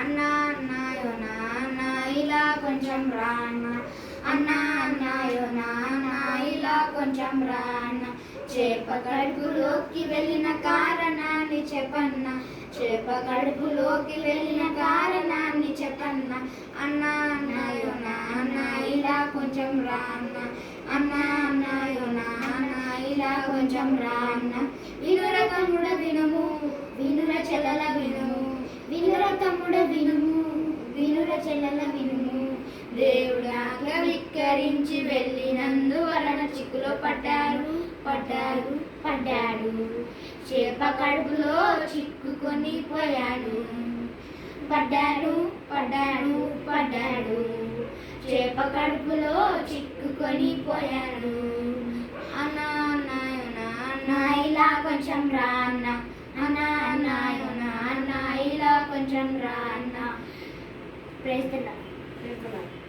అన్నా అన్నాయో నాన్న ఇలా కొంచెం రాన్న, అన్నా అన్నాయో నాన్న ఇలా కొంచెం రాన్న. చేప కడుపులోకి వెళ్ళిన కారణాన్ని చెప్పన్న, చేప కడుపులోకి వెళ్ళిన కారణాన్ని చెప్పన్న. అన్నా అన్నాయో నాన్న ఇలా కొంచెం రాన్న, అన్నా అన్నాయో నాన్న ఇలా కొంచెం రాన్న. వినుర తమ్ముడ వినుము, వినుర చెల్లెల వినుము, వినుర తమ్ముడ వినుము, వినుర చెల్లెల వినుము. దేవుడాగ విక్కరించి వెళ్ళినందువలన చిక్కులో పడ్డారు పడ్డారు పడ్డాడు. చేప కడుపులో చిక్కుకొని పోయాడు, పడ్డాడు పడ్డాడు పడ్డాడు. చేప కడుపులో చిక్కుకొని పోయాడు. అన్నా అన్నాయో నాన్న ఇలా కొంచెం రాన్న, అన్నా అన్నాయో నాన్న ఇలా కొంచెం రాన్న. Praise the lord.